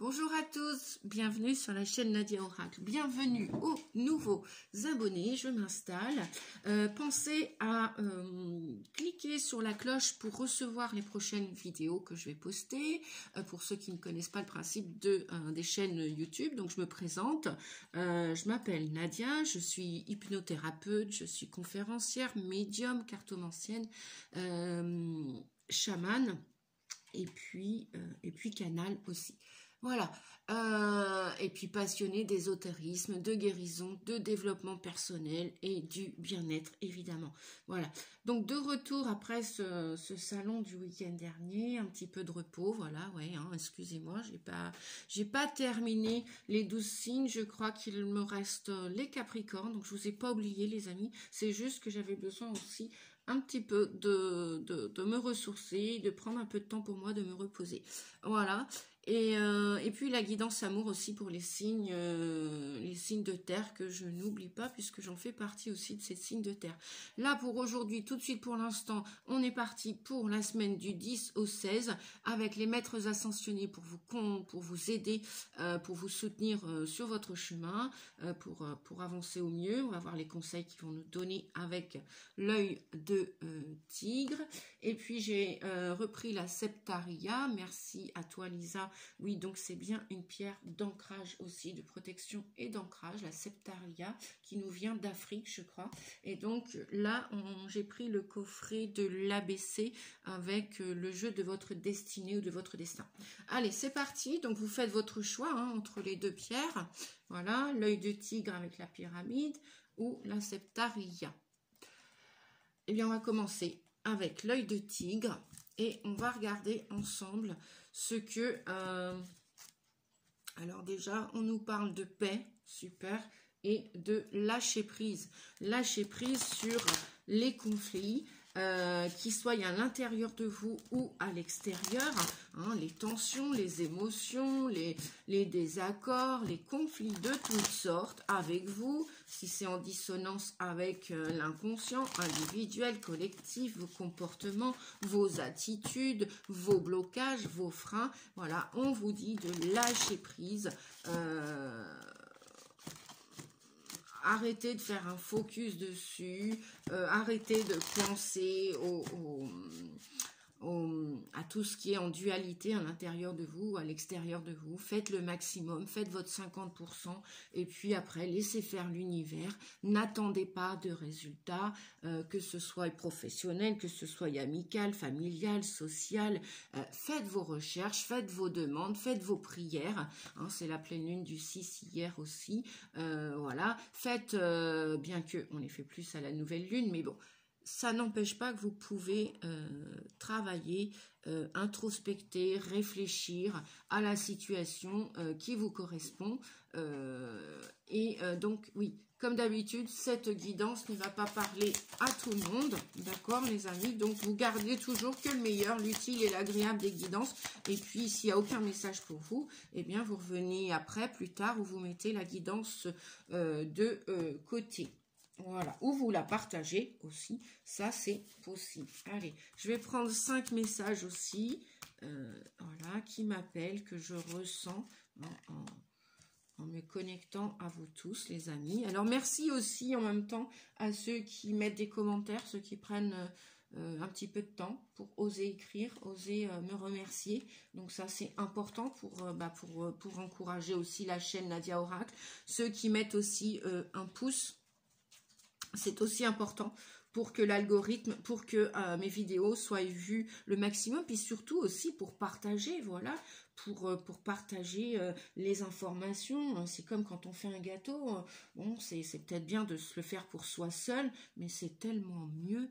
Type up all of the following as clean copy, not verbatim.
Bonjour à tous, bienvenue sur la chaîne Nadia Oracle, bienvenue aux nouveaux abonnés, je m'installe. Pensez à cliquer sur la cloche pour recevoir les prochaines vidéos que je vais poster. Pour ceux qui ne connaissent pas le principe des chaînes YouTube, donc je me présente, je m'appelle Nadia, je suis hypnothérapeute, je suis conférencière, médium, cartomancienne, chamane et puis canal aussi. Voilà, et puis passionnée d'ésotérisme, de guérison, de développement personnel et du bien-être, évidemment. Voilà, donc de retour après ce salon du week-end dernier, un petit peu de repos, voilà, ouais, hein, excusez-moi, j'ai pas terminé les 12 signes, je crois qu'il me reste les Capricornes, donc je vous ai pas oublié les amis, c'est juste que j'avais besoin aussi un petit peu de me ressourcer, de prendre un peu de temps pour moi, de me reposer. Voilà. Et puis la guidance amour aussi pour les signes de terre que je n'oublie pas puisque j'en fais partie aussi de ces signes de terre. Là pour aujourd'hui, tout de suite pour l'instant, on est parti pour la semaine du 10 au 16 avec les maîtres ascensionnés pour vous aider, pour vous soutenir sur votre chemin, pour avancer au mieux. On va voir les conseils qu'ils vont nous donner avec l'œil de tigre. Et puis j'ai repris la Septaria. Merci à toi Lisa. Oui, donc c'est bien une pierre d'ancrage aussi, de protection et d'ancrage, la Septaria, qui nous vient d'Afrique, je crois. Et donc là, j'ai pris le coffret de l'ABC avec le jeu de votre destinée ou de votre destin. Allez, c'est parti. Donc vous faites votre choix entre les deux pierres. Voilà, l'œil de tigre avec la pyramide ou la Septaria. Eh bien, on va commencer avec l'œil de tigre et on va regarder ensemble ce que... alors déjà, on nous parle de paix, super, et de lâcher prise. Lâcher prise sur les conflits, qu'ils soient à l'intérieur de vous ou à l'extérieur, hein, les tensions, les émotions, les désaccords, les conflits de toutes sortes avec vous, si c'est en dissonance avec l'inconscient, individuel, collectif, vos comportements, vos attitudes, vos blocages, vos freins, voilà, on vous dit de lâcher prise, arrêtez de faire un focus dessus, arrêtez de penser à tout ce qui est en dualité à l'intérieur de vous, à l'extérieur de vous. Faites le maximum, faites votre 50% et puis après, laissez faire l'univers. N'attendez pas de résultats, que ce soit professionnel, que ce soit amical, familial, social. Faites vos recherches, faites vos demandes, faites vos prières. Hein, c'est la pleine lune du 6 hier aussi. Voilà, faites, bien que on les fait plus à la nouvelle lune, mais bon, ça n'empêche pas que vous pouvez travailler, introspecter, réfléchir à la situation qui vous correspond. Donc, oui, comme d'habitude, cette guidance ne va pas parler à tout le monde, d'accord les amis? Donc, vous gardez toujours que le meilleur, l'utile et l'agréable des guidances. Et puis, s'il n'y a aucun message pour vous, eh bien, vous revenez après, plus tard, où vous mettez la guidance de côté. Voilà, ou vous la partagez aussi, ça c'est possible. Allez, je vais prendre 5 messages aussi, voilà, qui m'appellent, que je ressens en me connectant à vous tous, les amis. Alors, merci aussi en même temps à ceux qui mettent des commentaires, ceux qui prennent un petit peu de temps pour oser écrire, oser me remercier. Donc ça, c'est important pour encourager aussi la chaîne Nadia Oracle. Ceux qui mettent aussi un pouce, c'est aussi important pour que l'algorithme, pour que mes vidéos soient vues le maximum, puis surtout aussi pour partager, voilà, pour partager les informations. C'est comme quand on fait un gâteau, bon, c'est peut-être bien de se le faire pour soi seul, mais c'est tellement mieux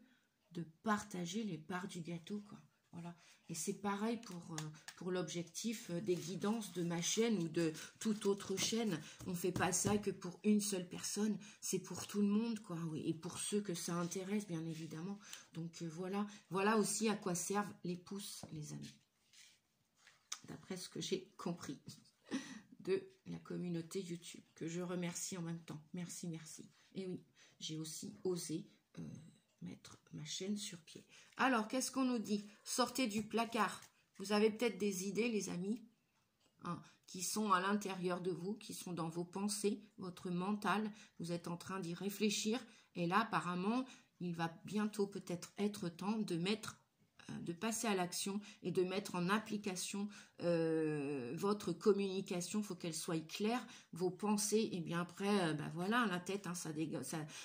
de partager les parts du gâteau, quoi. Voilà. Et c'est pareil pour l'objectif des guidances de ma chaîne ou de toute autre chaîne. On ne fait pas ça que pour une seule personne, c'est pour tout le monde, quoi. Oui. Et pour ceux que ça intéresse, bien évidemment. Donc voilà aussi à quoi servent les pouces, les amis. D'après ce que j'ai compris de la communauté YouTube, que je remercie en même temps. Merci, merci. Et oui, j'ai aussi osé mettre ma chaîne sur pied. Alors, qu'est-ce qu'on nous dit? Sortez du placard. Vous avez peut-être des idées, les amis. hein, qui sont à l'intérieur de vous, qui sont dans vos pensées, votre mental. Vous êtes en train d'y réfléchir. Et là, apparemment, il va bientôt peut-être être temps de passer à l'action et de mettre en application votre communication. Il faut qu'elle soit claire, vos pensées, et bien après, ben voilà, la tête, hein,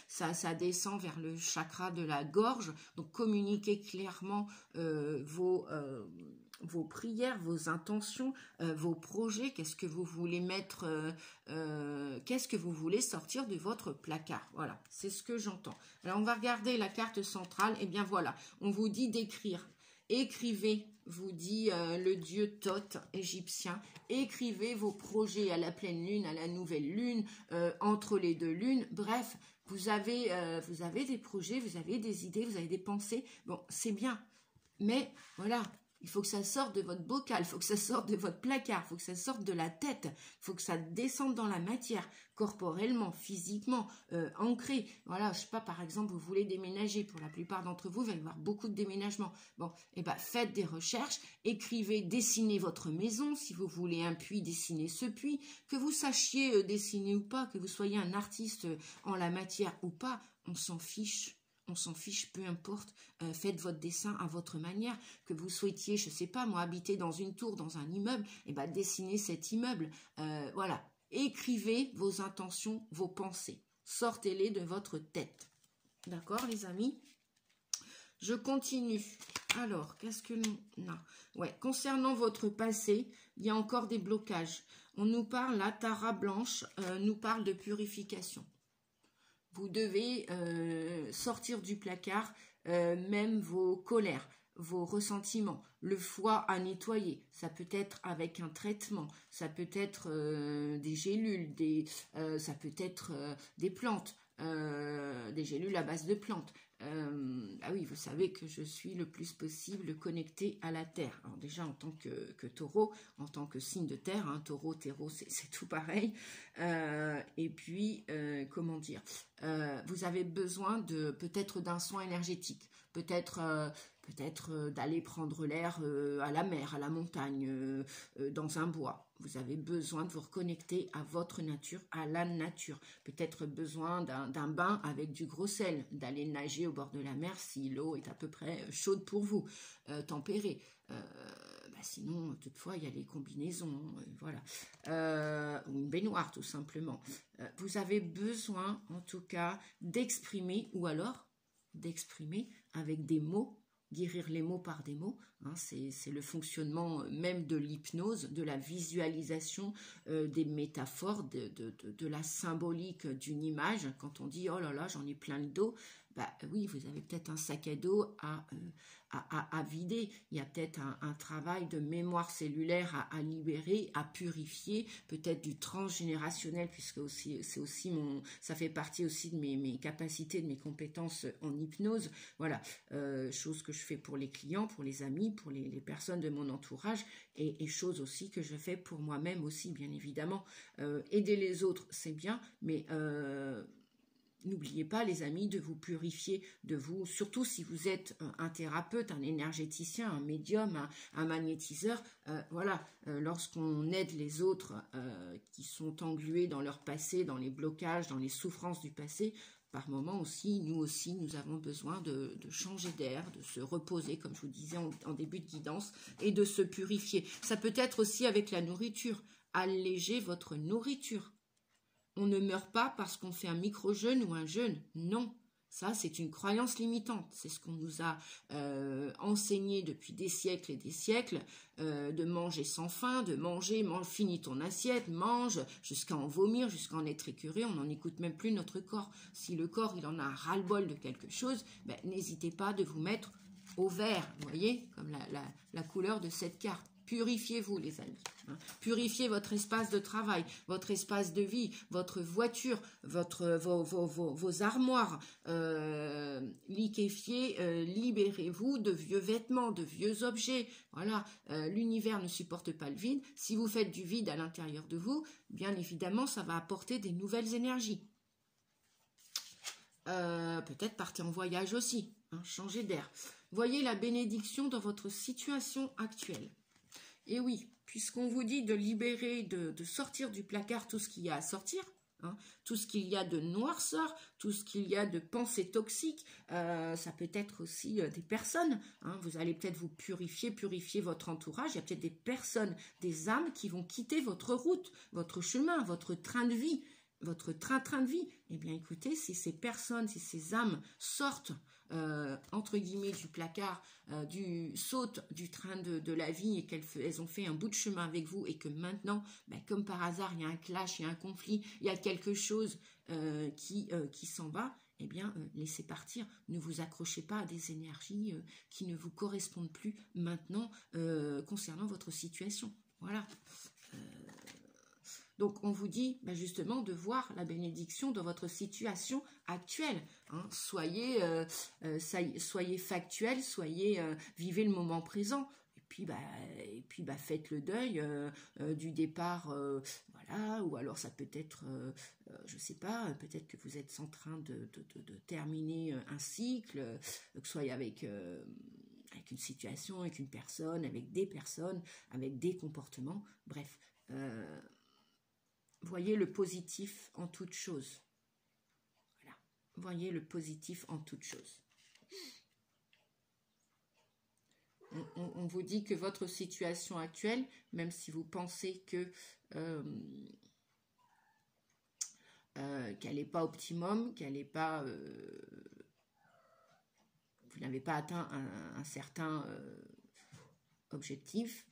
ça descend vers le chakra de la gorge. Donc communiquez clairement vos prières, vos intentions, vos projets, qu'est-ce que vous voulez mettre, qu'est-ce que vous voulez sortir de votre placard. Voilà, c'est ce que j'entends. Alors on va regarder la carte centrale. Et bien voilà, on vous dit d'écrire. Écrivez, vous dit le dieu Thoth égyptien, écrivez vos projets à la pleine lune, à la nouvelle lune, entre les deux lunes. Bref, vous avez des projets, vous avez des idées, vous avez des pensées. Bon, c'est bien, mais voilà, il faut que ça sorte de votre bocal, il faut que ça sorte de votre placard, il faut que ça sorte de la tête, il faut que ça descende dans la matière, corporellement, physiquement, ancré. Voilà, je sais pas, par exemple, vous voulez déménager. Pour la plupart d'entre vous, il va y avoir beaucoup de déménagements. Bon, et ben faites des recherches, écrivez, dessinez votre maison. Si vous voulez un puits, dessinez ce puits. Que vous sachiez dessiner ou pas, que vous soyez un artiste en la matière ou pas, on s'en fiche. On s'en fiche, peu importe, faites votre dessin à votre manière, que vous souhaitiez, je ne sais pas moi, habiter dans une tour, dans un immeuble, et ben dessinez cet immeuble, voilà, écrivez vos intentions, vos pensées, sortez-les de votre tête, d'accord les amis? Je continue. Alors, qu'est-ce que nous a? Ouais, concernant votre passé, il y a encore des blocages. On nous parle, la Tara blanche nous parle de purification. Vous devez sortir du placard même vos colères, vos ressentiments, le foie à nettoyer. Ça peut être avec un traitement, ça peut être des gélules, ça peut être des plantes, des gélules à base de plantes. Ah oui, vous savez que je suis le plus possible connectée à la terre. Alors déjà en tant que taureau, en tant que signe de terre, hein, taureau, terreau, c'est tout pareil. Et puis, comment dire, vous avez besoin peut-être d'un soin énergétique, peut-être d'aller prendre l'air à la mer, à la montagne, dans un bois. Vous avez besoin de vous reconnecter à votre nature, à la nature. Peut-être besoin d'un bain avec du gros sel, d'aller nager au bord de la mer si l'eau est à peu près chaude pour vous, tempérée. Sinon, toutefois, il y a les combinaisons, voilà. Ou une baignoire, tout simplement. Vous avez besoin, en tout cas, d'exprimer, ou alors d'exprimer avec des mots, guérir les mots par des mots, hein, c'est le fonctionnement même de l'hypnose, de la visualisation, des métaphores, de la symbolique d'une image. Quand on dit « oh là là, j'en ai plein le dos », bah oui, vous avez peut-être un sac à dos à vider, il y a peut-être un travail de mémoire cellulaire à libérer, à purifier, peut-être du transgénérationnel, puisque ça fait partie aussi de mes capacités, de mes compétences en hypnose, voilà, chose que je fais pour les clients, pour les amis, pour les personnes de mon entourage, et chose aussi que je fais pour moi-même aussi, bien évidemment. Aider les autres, c'est bien, mais n'oubliez pas, les amis, de vous purifier, surtout si vous êtes un thérapeute, un énergéticien, un médium, un magnétiseur. Voilà, lorsqu'on aide les autres qui sont englués dans leur passé, dans les blocages, dans les souffrances du passé, par moments aussi, nous avons besoin de changer d'air, de se reposer, comme je vous disais en début de guidance, et de se purifier. Ça peut être aussi avec la nourriture. Allégez votre nourriture. On ne meurt pas parce qu'on fait un micro-jeûne ou un jeûne. Non, ça c'est une croyance limitante. C'est ce qu'on nous a enseigné depuis des siècles et des siècles, de manger sans faim, de manger, finis ton assiette, mange, jusqu'à en vomir, jusqu'à en être écœuré. On n'en écoute même plus notre corps. Si le corps il en a un ras-le-bol de quelque chose, ben, n'hésitez pas de vous mettre au vert, vous voyez, comme la couleur de cette carte. Purifiez-vous, les amis. Hein. Purifiez votre espace de travail, votre espace de vie, votre voiture, vos armoires. Liquéfiez, libérez-vous de vieux vêtements, de vieux objets. Voilà, l'univers ne supporte pas le vide. Si vous faites du vide à l'intérieur de vous, bien évidemment, ça va apporter des nouvelles énergies. Peut-être partez en voyage aussi, hein, changez d'air. Voyez la bénédiction dans votre situation actuelle. Et oui, puisqu'on vous dit de libérer, de sortir du placard tout ce qu'il y a à sortir, hein, tout ce qu'il y a de noirceur, tout ce qu'il y a de pensées toxiques, ça peut être aussi des personnes, hein, vous allez peut-être vous purifier votre entourage, il y a peut-être des personnes, des âmes qui vont quitter votre route, votre chemin, votre train de vie, votre train de vie. Eh bien écoutez, si ces personnes, si ces âmes sortent entre guillemets du placard, sautent du train de la vie et qu'elles ont fait un bout de chemin avec vous et que maintenant, comme par hasard, il y a un clash, il y a un conflit, il y a quelque chose qui s'en va, eh bien, laissez partir. Ne vous accrochez pas à des énergies qui ne vous correspondent plus maintenant concernant votre situation. Voilà. Donc, on vous dit justement de voir la bénédiction dans votre situation actuelle. Hein. Soyez factuel, vivez le moment présent. Et puis, faites le deuil du départ, voilà. Ou alors, ça peut être, je ne sais pas, peut-être que vous êtes en train de terminer un cycle, que ce soit avec une situation, avec une personne, avec des personnes, avec des comportements, bref. Voyez le positif en toute chose. Voilà. Voyez le positif en toute chose. On vous dit que votre situation actuelle, même si vous pensez que qu'elle n'est pas optimum, qu'elle n'est pas, vous n'avez pas atteint un certain objectif,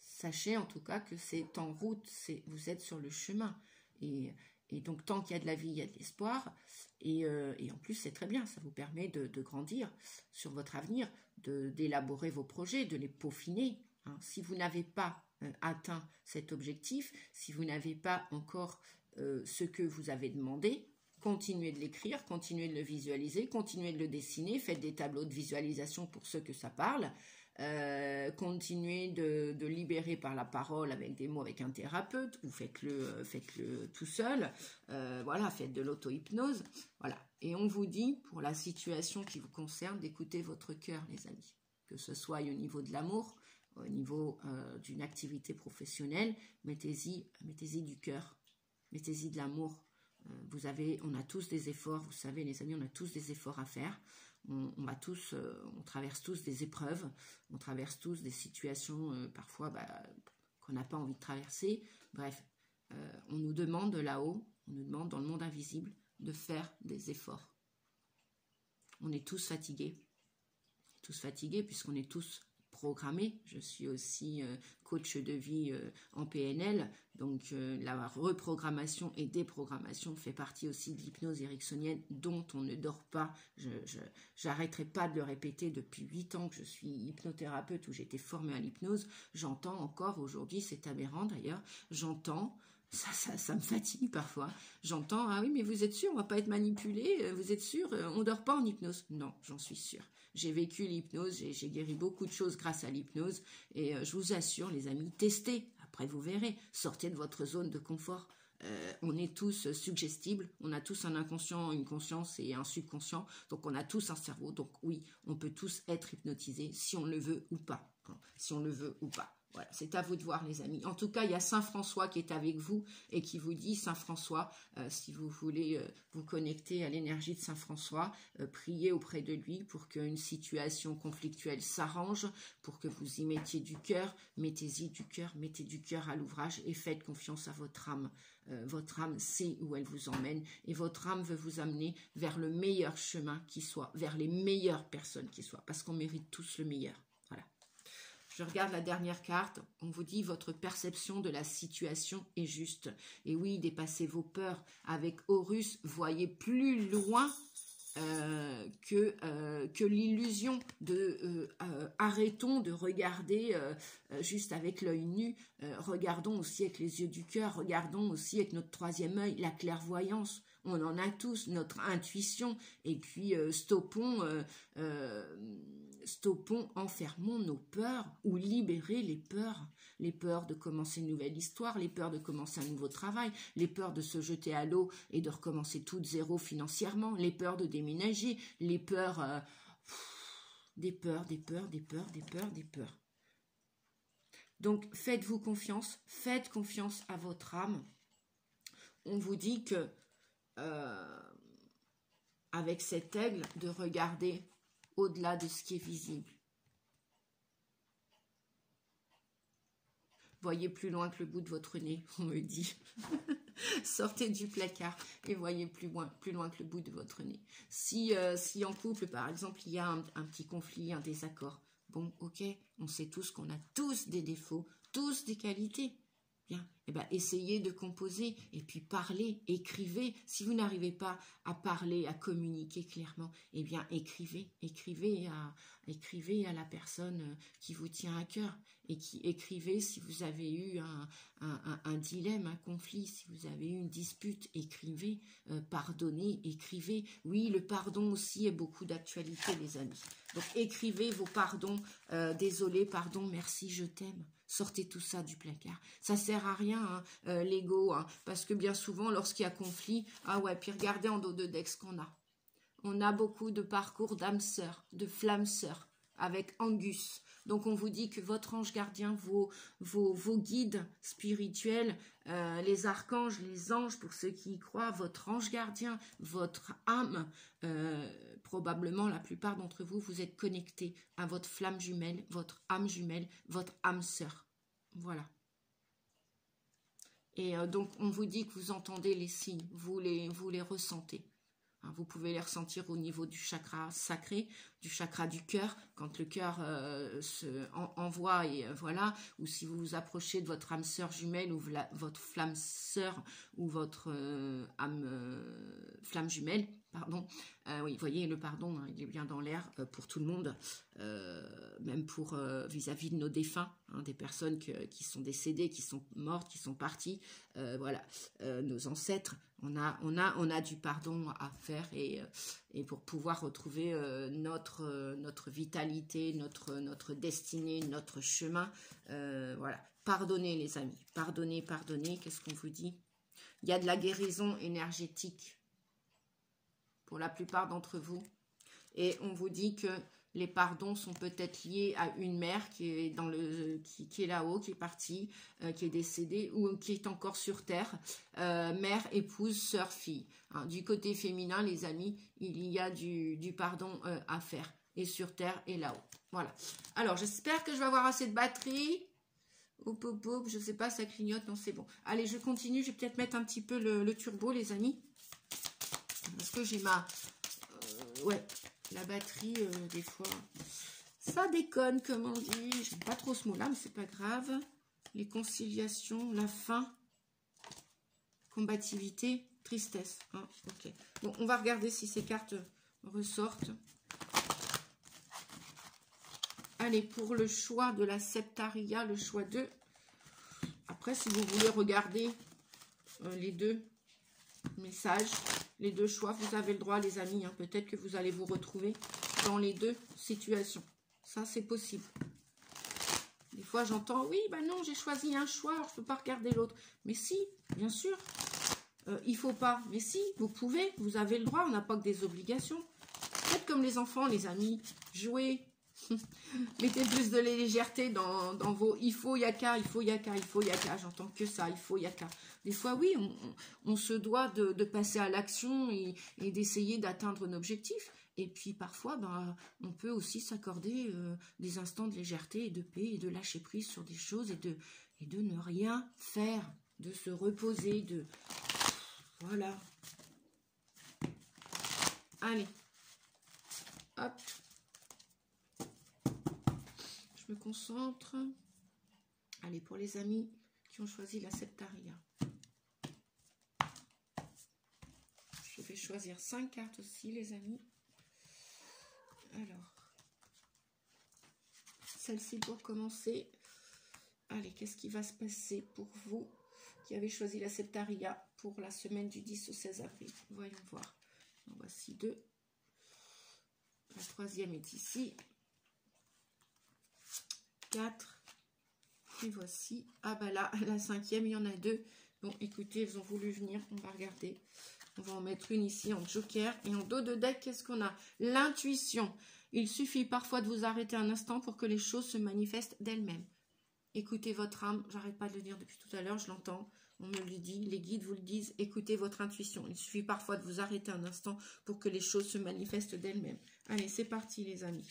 sachez en tout cas que c'est en route, vous êtes sur le chemin. Et donc, tant qu'il y a de la vie, il y a de l'espoir. Et en plus, c'est très bien, ça vous permet de grandir sur votre avenir, d'élaborer vos projets, de les peaufiner. Hein. Si vous n'avez pas atteint cet objectif, si vous n'avez pas encore ce que vous avez demandé, continuez de l'écrire, continuez de le visualiser, continuez de le dessiner, faites des tableaux de visualisation pour ceux que ça parle. Continuez de libérer par la parole avec des mots avec un thérapeute ou faites-le tout seul, voilà, faites de l'auto-hypnose, voilà. Et on vous dit, pour la situation qui vous concerne, d'écouter votre cœur, les amis, que ce soit au niveau de l'amour, au niveau d'une activité professionnelle, mettez-y du cœur, mettez-y de l'amour. On a tous des efforts, vous savez les amis, on a tous des efforts à faire. On traverse tous des épreuves, on traverse tous des situations parfois qu'on n'a pas envie de traverser. Bref, on nous demande de là-haut, on nous demande dans le monde invisible de faire des efforts. On est tous fatigués puisqu'on est tous programmés. Je suis aussi coach de vie en PNL, donc la reprogrammation et déprogrammation fait partie aussi de l'hypnose ericksonienne dont on ne dort pas. J'arrêterai pas de le répéter depuis 8 ans que je suis hypnothérapeute où j'ai été formée à l'hypnose. J'entends encore aujourd'hui, c'est aberrant d'ailleurs, j'entends, ça me fatigue parfois, j'entends, ah oui mais vous êtes sûr, on va pas être manipulé, vous êtes sûr, on dort pas en hypnose? Non, j'en suis sûre. J'ai vécu l'hypnose, j'ai guéri beaucoup de choses grâce à l'hypnose et je vous assure les amis, testez, après vous verrez, sortez de votre zone de confort. On est tous suggestibles, on a tous un inconscient, une conscience et un subconscient, donc on a tous un cerveau, donc oui, on peut tous être hypnotisés si on le veut ou pas, hein, si on le veut ou pas. Voilà, c'est à vous de voir les amis. En tout cas, il y a Saint François qui est avec vous et qui vous dit, Saint François, si vous voulez vous connecter à l'énergie de Saint François, priez auprès de lui pour qu'une situation conflictuelle s'arrange, pour que vous y mettiez du cœur, mettez-y du cœur, mettez du cœur à l'ouvrage et faites confiance à votre âme. Votre âme sait où elle vous emmène et votre âme veut vous amener vers le meilleur chemin qui soit, vers les meilleures personnes qui soient, parce qu'on mérite tous le meilleur. Voilà. Je regarde la dernière carte, on vous dit votre perception de la situation est juste. Et oui, dépassez vos peurs. Avec Horus, voyez plus loin que l'illusion de arrêtons de regarder juste avec l'œil nu, regardons aussi avec les yeux du cœur, regardons aussi avec notre troisième œil, la clairvoyance. On en a tous, notre intuition, et puis stoppons, enfermons nos peurs ou libérez les peurs de commencer une nouvelle histoire, les peurs de commencer un nouveau travail, les peurs de se jeter à l'eau et de recommencer tout de zéro financièrement, les peurs de déménager, les peurs, des peurs. Donc, faites-vous confiance, faites confiance à votre âme. On vous dit que, avec cet aigle, de regarder au-delà de ce qui est visible. Voyez plus loin que le bout de votre nez, on me dit. Sortez du placard et voyez plus loin que le bout de votre nez. Si en couple, par exemple, il y a un petit conflit, un désaccord, bon, ok, on sait tous qu'on a tous des défauts, tous des qualités. Bien, eh ben, essayez de composer et puis parlez, écrivez. Si vous n'arrivez pas à parler, à communiquer clairement, eh bien, écrivez à la personne qui vous tient à cœur. Et écrivez si vous avez eu un dilemme, un conflit, si vous avez eu une dispute, écrivez, pardonnez, écrivez. Oui, le pardon aussi est beaucoup d'actualité, les amis. Donc, écrivez vos pardons, désolé, pardon, merci, je t'aime. Sortez tout ça du placard. Ça sert à rien, hein, l'ego, hein, parce que bien souvent, lorsqu'il y a conflit, ah ouais, puis regardez en dos de deck ce qu'on a. On a beaucoup de parcours d'âme sœur, de flamme sœur, avec Angus. Donc, on vous dit que votre ange gardien, vos guides spirituels, les archanges, les anges, pour ceux qui y croient, votre ange gardien, votre âme, probablement la plupart d'entre vous, vous êtes connectés à votre flamme jumelle, votre âme sœur. Voilà. Et donc, on vous dit que vous entendez les signes, vous les ressentez. Vous pouvez les ressentir au niveau du chakra sacré, du chakra du cœur, quand le cœur se envoie, et voilà, ou si vous vous approchez de votre âme sœur jumelle, ou votre flamme sœur, ou votre flamme jumelle, pardon. Oui, vous voyez, le pardon, hein, il est bien dans l'air pour tout le monde, même pour vis-à-vis de nos défunts, hein, des personnes qui sont décédées, qui sont mortes, qui sont parties, voilà, nos ancêtres. On a du pardon à faire et pour pouvoir retrouver notre vitalité, notre destinée, notre chemin. Voilà. Pardonnez les amis, pardonnez. Qu'est-ce qu'on vous dit? Il y a de la guérison énergétique pour la plupart d'entre vous. Et on vous dit que les pardons sont peut-être liés à une mère qui est qui est là-haut, qui est partie, qui est décédée ou qui est encore sur terre. Mère, épouse, sœur, fille. Hein, du côté féminin, les amis, il y a du pardon à faire. Et sur terre et là-haut. Voilà. Alors, j'espère que je vais avoir assez de batterie. Hop, hop, hop, je ne sais pas, ça clignote. Non, c'est bon. Allez, je continue. Je vais peut-être mettre un petit peu le turbo, les amis. Parce que j'ai ouais, la batterie, des fois, ça déconne, comme on dit. J'aime pas trop ce mot-là, mais c'est pas grave. Les conciliations, la faim, combativité, tristesse. Hein, ok. Bon, on va regarder si ces cartes ressortent. Allez, pour le choix de la Septaria, le choix 2. Après, si vous voulez regarder les deux messages, les deux choix, vous avez le droit, les amis. Hein, peut-être que vous allez vous retrouver dans les deux situations. Ça, c'est possible. Des fois, j'entends, oui, ben non, j'ai choisi un choix, je ne peux pas regarder l'autre. Mais si, bien sûr, il ne faut pas. Mais si, vous pouvez, vous avez le droit, on n'a pas que des obligations. Faites comme les enfants, les amis, jouez. Mettez plus de légèreté dans vos il faut yaka, j'entends que ça, il faut yaka. Des fois, oui, on se doit de passer à l'action et d'essayer d'atteindre un objectif. Et puis parfois, ben, on peut aussi s'accorder des instants de légèreté et de paix et de lâcher prise sur des choses et de ne rien faire, de se reposer, voilà. Allez, hop. Je me concentre. Allez, pour les amis qui ont choisi la Septaria. Je vais choisir 5 cartes aussi, les amis. Alors, celle-ci pour commencer. Allez, qu'est-ce qui va se passer pour vous qui avez choisi la Septaria pour la semaine du 10 au 16 avril? Voyons voir. En voici 2. La troisième est ici. 4. Et voici. Ah bah là, la cinquième, il y en a 2. Bon, écoutez, ils ont voulu venir. On va regarder. On va en mettre une ici en joker. Et en dos de deck, qu'est-ce qu'on a? L'intuition. Il suffit parfois de vous arrêter un instant pour que les choses se manifestent d'elles-mêmes. Écoutez votre âme. J'arrête pas de le dire depuis tout à l'heure, je l'entends. On me le dit, les guides vous le disent. Écoutez votre intuition. Il suffit parfois de vous arrêter un instant pour que les choses se manifestent d'elles-mêmes. Allez, c'est parti les amis.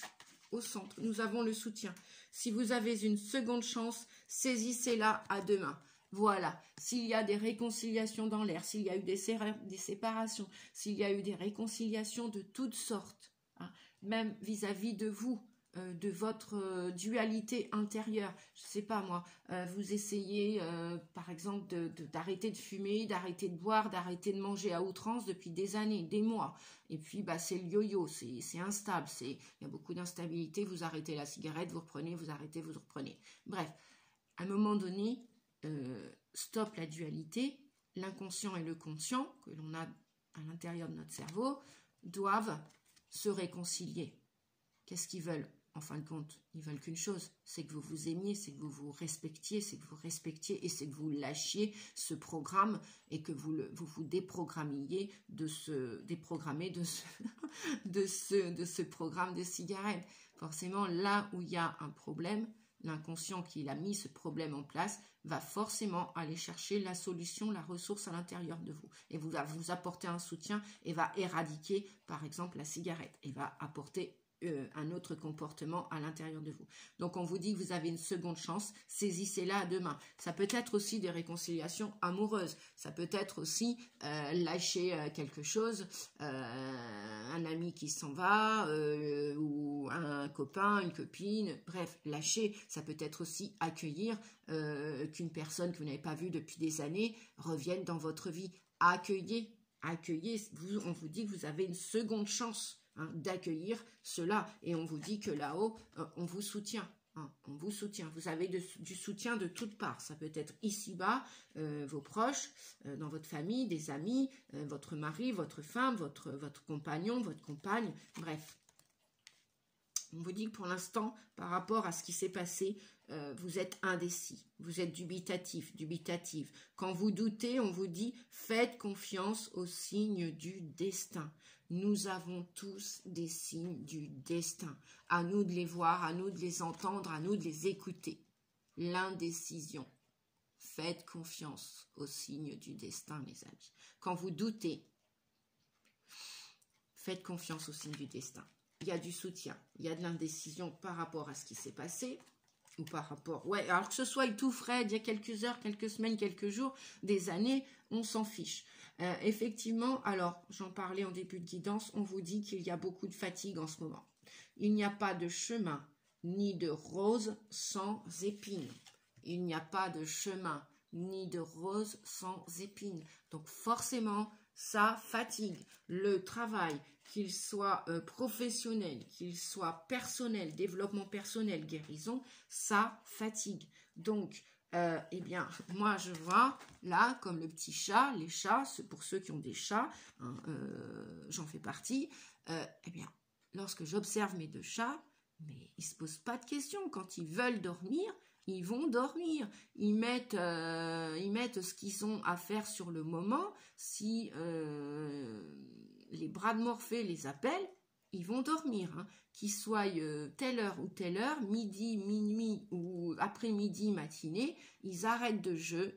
Au centre, nous avons le soutien. Si vous avez une seconde chance, saisissez-la à deux mains. Voilà, s'il y a des réconciliations dans l'air, s'il y a eu des séparations, s'il y a eu des réconciliations de toutes sortes, hein, même vis-à-vis de vous, de votre dualité intérieure, je ne sais pas moi, vous essayez par exemple d'arrêter de fumer, d'arrêter de boire, d'arrêter de manger à outrance depuis des années, des mois, et puis bah, c'est le yo-yo, c'est instable, il y a beaucoup d'instabilité, vous arrêtez la cigarette, vous reprenez, vous arrêtez, vous reprenez. Bref, à un moment donné, stop la dualité, l'inconscient et le conscient que l'on a à l'intérieur de notre cerveau doivent se réconcilier. Qu'est-ce qu'ils veulent? En fin de compte, ils veulent qu'une chose, c'est que vous vous aimiez, c'est que vous vous respectiez, c'est que vous respectiez et c'est que vous lâchiez ce programme et que vous vous déprogrammiez de ce programme de cigarette. Forcément, là où il y a un problème, l'inconscient qui a mis ce problème en place va forcément aller chercher la solution, la ressource à l'intérieur de vous. Et va vous apporter un soutien et va éradiquer, par exemple, la cigarette. Et va apporter un autre comportement à l'intérieur de vous. Donc, on vous dit que vous avez une seconde chance, saisissez-la à deux mains. Ça peut être aussi des réconciliations amoureuses. Ça peut être aussi lâcher quelque chose, un ami qui s'en va, ou un copain, une copine, bref, lâcher. Ça peut être aussi accueillir qu'une personne que vous n'avez pas vue depuis des années revienne dans votre vie. Accueillez, on vous dit que vous avez une seconde chance d'accueillir cela. Et on vous dit que là-haut, on vous soutient. On vous soutient. Vous avez du soutien de toutes parts. Ça peut être ici-bas, vos proches, dans votre famille, des amis, votre mari, votre femme, votre compagnon, votre compagne, bref. On vous dit que pour l'instant, par rapport à ce qui s'est passé, vous êtes indécis, vous êtes dubitative. Quand vous doutez, on vous dit « Faites confiance aux signes du destin ». Nous avons tous des signes du destin. À nous de les voir, à nous de les entendre, à nous de les écouter. L'indécision. Faites confiance aux signes du destin, mes amis. Quand vous doutez, faites confiance aux signes du destin. Il y a du soutien, il y a de l'indécision par rapport à ce qui s'est passé, ou par rapport... Ouais, alors que ce soit tout frais, il y a quelques heures, quelques semaines, quelques jours, des années, on s'en fiche. Effectivement, alors, j'en parlais en début de guidance, on vous dit qu'il y a beaucoup de fatigue en ce moment. Il n'y a pas de chemin, ni de rose sans épines. Il n'y a pas de chemin, ni de rose sans épines. Donc, forcément, ça fatigue. Le travail, qu'il soit professionnel, qu'il soit personnel, développement personnel, guérison, ça fatigue. Donc, eh bien, moi je vois là, comme le petit chat, les chats, pour ceux qui ont des chats, hein, j'en fais partie, eh bien, lorsque j'observe mes deux chats, mais ils ne se posent pas de questions. Quand ils veulent dormir, ils vont dormir. Ils mettent ce qu'ils ont à faire sur le moment. Si les bras de Morphée les appellent, ils vont dormir. Hein. Qu'ils soient telle heure ou telle heure, midi, minuit ou après-midi, matinée, ils arrêtent le jeu,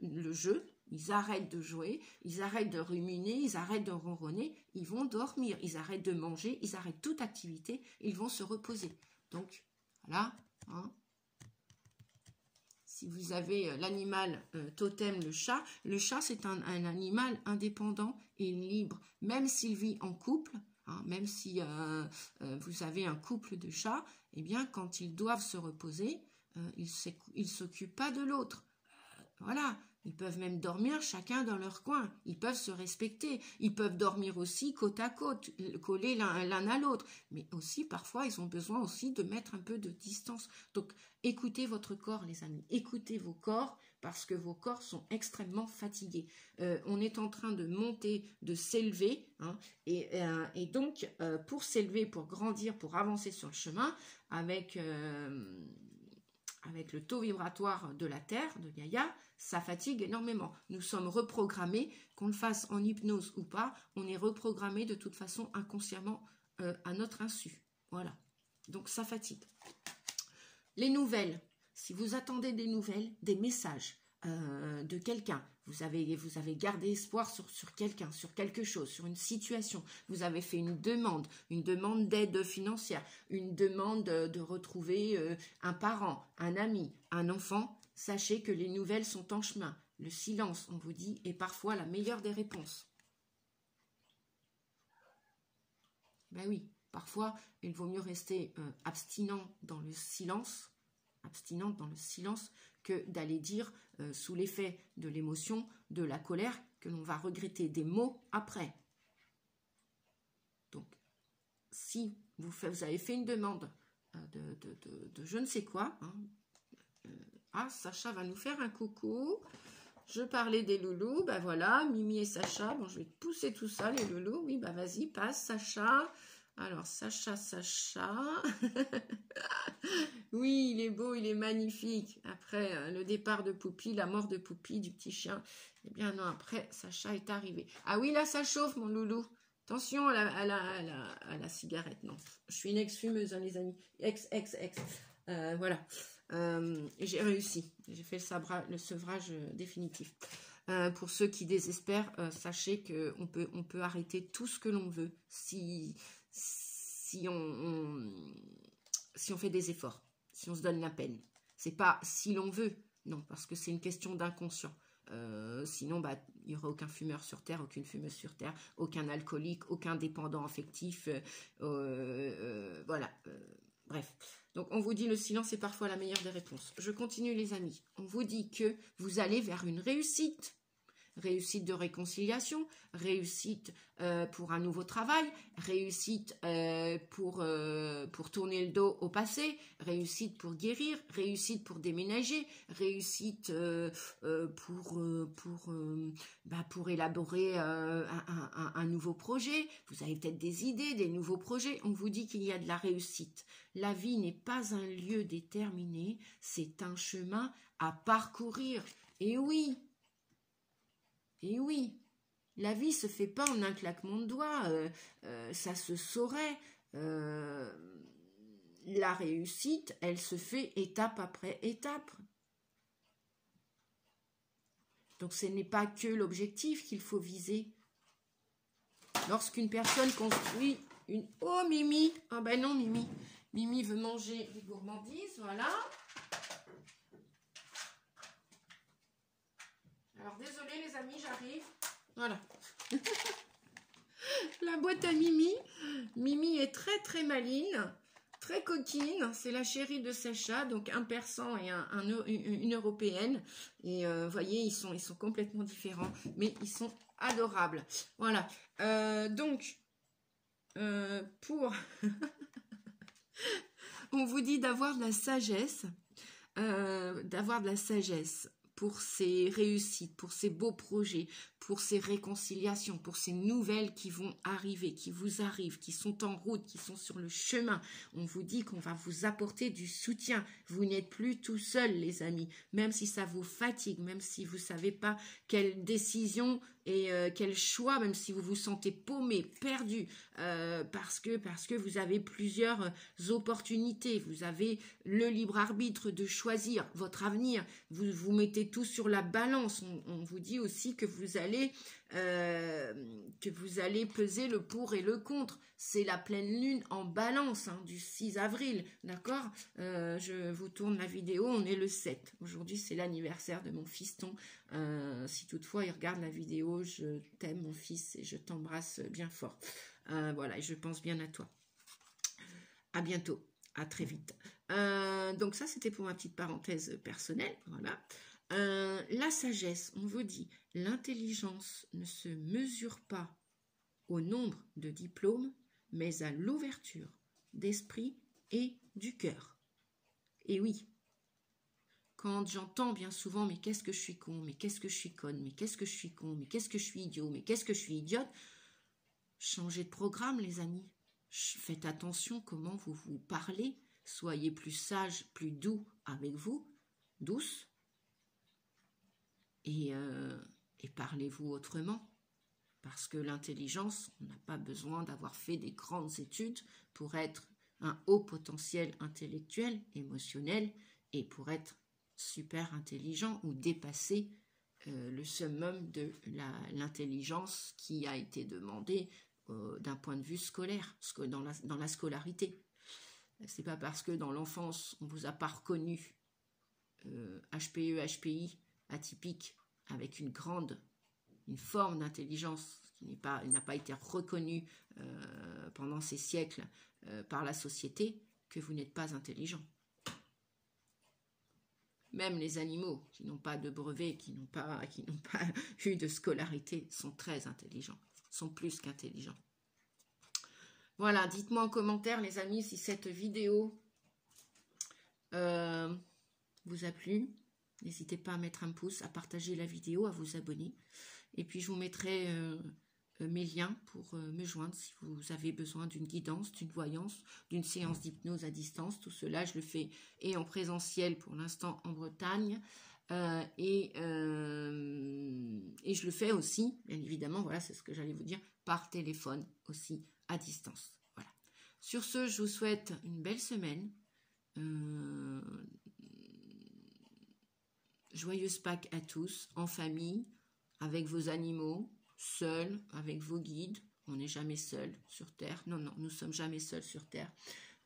ils arrêtent de jouer, ils arrêtent de ruminer, ils arrêtent de ronronner, ils vont dormir, ils arrêtent de manger, ils arrêtent toute activité, ils vont se reposer. Donc, voilà. Hein. Si vous avez l'animal totem, le chat c'est un animal indépendant et libre, même s'il vit en couple. Même si vous avez un couple de chats, eh bien, quand ils doivent se reposer, ils ne s'occupent pas de l'autre. Voilà, ils peuvent même dormir chacun dans leur coin. Ils peuvent se respecter. Ils peuvent dormir aussi côte à côte, collés l'un à l'autre. Mais aussi, parfois, ils ont besoin aussi de mettre un peu de distance. Donc, écoutez votre corps, les amis. Écoutez vos corps, parce que vos corps sont extrêmement fatigués. On est en train de monter, de s'élever, hein, et donc, pour s'élever, pour grandir, pour avancer sur le chemin, avec le taux vibratoire de la Terre, de Gaïa, ça fatigue énormément. Nous sommes reprogrammés, qu'on le fasse en hypnose ou pas, on est reprogrammé de toute façon inconsciemment à notre insu. Voilà. Donc ça fatigue. Les nouvelles, Si vous attendez des nouvelles, des messages de quelqu'un, vous avez gardé espoir sur quelqu'un, sur quelque chose, sur une situation, vous avez fait une demande d'aide financière, une demande de retrouver un parent, un ami, un enfant, sachez que les nouvelles sont en chemin. Le silence, on vous dit, est parfois la meilleure des réponses. Ben oui, parfois, il vaut mieux rester abstinente dans le silence, que d'aller dire sous l'effet de l'émotion, de la colère, que l'on va regretter des mots après. Donc, si vous avez fait une demande de je ne sais quoi, hein, Sacha va nous faire un coucou. Je parlais des loulous, ben voilà, Mimi et Sacha. Bon, je vais pousser tout ça, les loulous. Oui, ben vas-y, passe, Sacha. Alors, Sacha. Oui, il est beau, il est magnifique. Après le départ de Poupi, la mort de Poupi, du petit chien. Eh bien non, après, Sacha est arrivé. Ah oui, là, ça chauffe, mon loulou. Attention à la cigarette. Non, je suis une ex-fumeuse, hein, les amis. Ex. Voilà. J'ai réussi. J'ai fait le sevrage définitif. Pour ceux qui désespèrent, sachez qu'on peut arrêter tout ce que l'on veut si on fait des efforts, si on se donne la peine. C'est pas si l'on veut, non, parce que c'est une question d'inconscient. Sinon, bah, il n'y aurait aucun fumeur sur Terre, aucune fumeuse sur Terre, aucun alcoolique, aucun dépendant affectif. Voilà. Bref. Donc, on vous dit le silence est parfois la meilleure des réponses. Je continue, les amis. On vous dit que vous allez vers une réussite. Réussite de réconciliation, réussite pour un nouveau travail, réussite pour tourner le dos au passé, réussite pour guérir, réussite pour déménager, réussite pour élaborer un nouveau projet. Vous avez peut-être des idées, des nouveaux projets. On vous dit qu'il y a de la réussite. La vie n'est pas un lieu déterminé, c'est un chemin à parcourir. Et oui, la vie se fait pas en un claquement de doigts, ça se saurait. La réussite, elle se fait étape après étape. Donc ce n'est pas que l'objectif qu'il faut viser. Lorsqu'une personne construit une... Oh Mimi! Ah ben non Mimi. Mimi veut manger des gourmandises, voilà. Alors, désolé les amis, j'arrive. Voilà. La boîte à Mimi. Mimi est très très maligne, très coquine. C'est la chérie de Sacha, donc un persan et une européenne. Et vous voyez, ils sont complètement différents, mais ils sont adorables. Voilà. Donc, on vous dit d'avoir de la sagesse. Pour ces réussites, pour ces beaux projets, pour ces réconciliations, pour ces nouvelles qui vont arriver, qui vous arrivent, qui sont en route, qui sont sur le chemin. On vous dit qu'on va vous apporter du soutien. Vous n'êtes plus tout seul, les amis. Même si ça vous fatigue, même si vous ne savez pas quelle décision et quel choix, même si vous vous sentez paumé, perdu, parce que vous avez plusieurs opportunités. Vous avez le libre arbitre de choisir votre avenir. Vous mettez tout sur la balance. On vous dit aussi que vous allez peser le pour et le contre. C'est la pleine lune en balance du 6 avril, d'accord. Je vous tourne la vidéo, on est le 7. Aujourd'hui, c'est l'anniversaire de mon fiston. Si toutefois il regarde la vidéo, je t'aime mon fils et je t'embrasse bien fort. Voilà, et je pense bien à toi. À bientôt, à très vite. Donc ça, c'était pour ma petite parenthèse personnelle, voilà. La sagesse, on vous dit, l'intelligence ne se mesure pas au nombre de diplômes, mais à l'ouverture d'esprit et du cœur. Et oui, quand j'entends bien souvent, mais qu'est-ce que je suis con, mais qu'est-ce que je suis conne, mais qu'est-ce que je suis con, mais qu'est-ce que je suis idiot, mais qu'est-ce que je suis idiote, changez de programme, les amis. Faites attention comment vous vous parlez, soyez plus sage, plus doux avec vous, douce, et parlez-vous autrement. Parce que l'intelligence, on n'a pas besoin d'avoir fait des grandes études pour être un haut potentiel intellectuel, émotionnel et pour être super intelligent ou dépasser le summum de l'intelligence qui a été demandée d'un point de vue scolaire, dans la scolarité. C'est pas parce que dans l'enfance, on ne vous a pas reconnu HPE, HPI, atypique, avec une forme d'intelligence qui n'a pas été reconnue pendant ces siècles par la société, que vous n'êtes pas intelligent. Même les animaux qui n'ont pas de brevet, qui n'ont pas eu de scolarité, sont très intelligents, sont plus qu'intelligents. Voilà, dites-moi en commentaire, les amis, si cette vidéo vous a plu. N'hésitez pas à mettre un pouce, à partager la vidéo, à vous abonner. Et puis, je vous mettrai mes liens pour me joindre si vous avez besoin d'une guidance, d'une voyance, d'une séance d'hypnose à distance. Tout cela, je le fais et en présentiel pour l'instant en Bretagne. Et je le fais aussi, bien évidemment, voilà, c'est ce que j'allais vous dire, par téléphone aussi à distance. Voilà. Sur ce, je vous souhaite une belle semaine. Joyeuse Pâques à tous, en famille, avec vos animaux, seuls, avec vos guides. On n'est jamais seul sur Terre. Non, non, nous sommes jamais seuls sur Terre.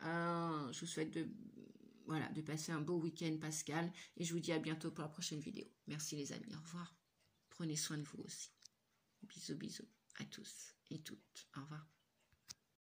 Je vous souhaite de passer un beau week-end pascal et je vous dis à bientôt pour la prochaine vidéo. Merci les amis, au revoir. Prenez soin de vous aussi. Bisous, bisous à tous et toutes. Au revoir.